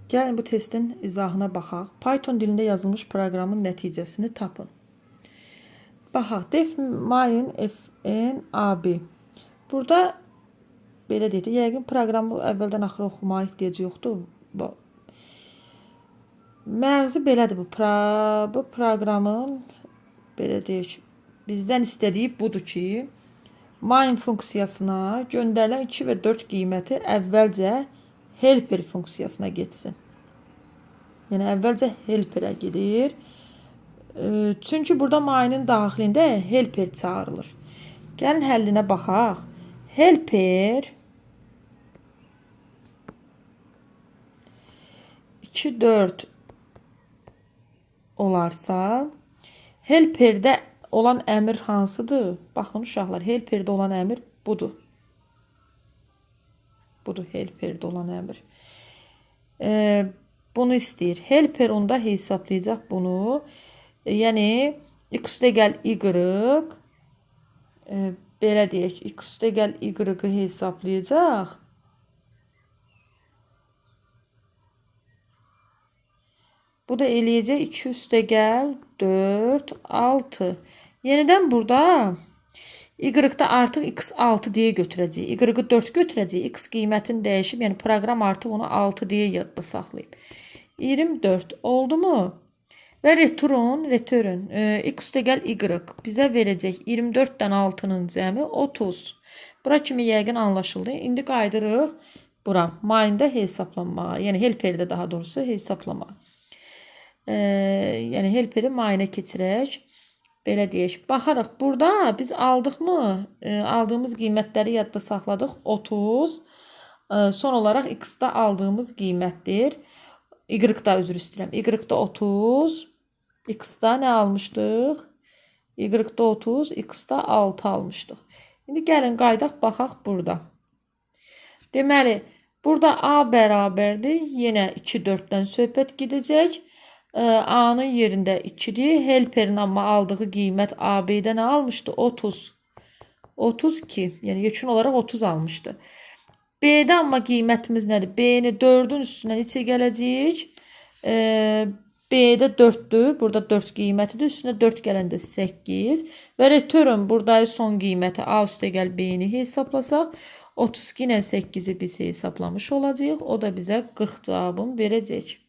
Gəlin bu testin izahına baxaq. Python dilində yazılmış proqramın nəticəsini tapın. Baxaq. Def main fn ab. Burada belə deyək, yəqin proqramı əvvəldən axıra oxumağa ehtiyac yoxdur. Məğzi belədir bu. Bu proqramın belə deyək, bizdən istədiyi budur ki, main funksiyasına göndərilən 2 və 4 qiyməti əvvəlcə helper funksiyasına geçsin. Yəni əvvəlcə helperə gedir. Çünki burada mainin daxilində helper çağırılır. Gəlin həllinə baxaq. Helper 2 4 olarsa, helperdə olan əmr hansıdır? Baxın uşaqlar, helperdə olan əmr budur. Budur helperdə olan əmr. Bunu istəyir. Helper onda hesablayacaq bunu. Yəni x üstəgəl y, belə deyək, x üstəgəl y-ı hesablayacaq. Bu da eləyəcək 2 üstəgəl 4 6. Yenidən burada y-da artıq x6 deyə götürəcək. Y-ı 4 götürəcək. X qiymətini dəyişib, yəni proqram artıq onu 6 deyə yadda saxlayıb. 24 oldu mu? Və return x üstəgəl y bizə verəcək 24-dən 6-nın cəmi 30. Bura kimi yəqin anlaşıldı. İndi qaydırıq bura maində hesablanmağa. Yəni helperdə daha doğrusu hesablamağa. Yəni helperi mainə keçirək. Belə deyək. Baxarıq burada biz aldıqmı? Aldığımız qiymətləri yadda saxladıq. 30. Son olaraq x-da aldığımız qiymətdir. Y-da üzr istəyirəm. Y-da 30. X-da nə almışdıq? Y-da 30. X-da 6 almışdıq. İndi gəlin qaydaq baxaq burada. Deməli, burada A bərabərdir. Yenə 2 4-dən söhbət gedəcək. A-nın yerində 2-dir. Helperin amma aldığı qiymət AB-də nə almışdı? 30. 32. Yəni yekun olaraq 30 almışdı. B-də amma qiymətimiz nədir? B-ni 4-ün üstünə neçə gələcək? B-də 4-dür. Burada 4 qiymətidir. Üstünə 4 gələndə 8. Və return burada son qiyməti A üstəgəl B-ni hesablasaq, 32 ilə 8-i biz hesablamış olacağıq. O da bizə 40 cavabını verəcək.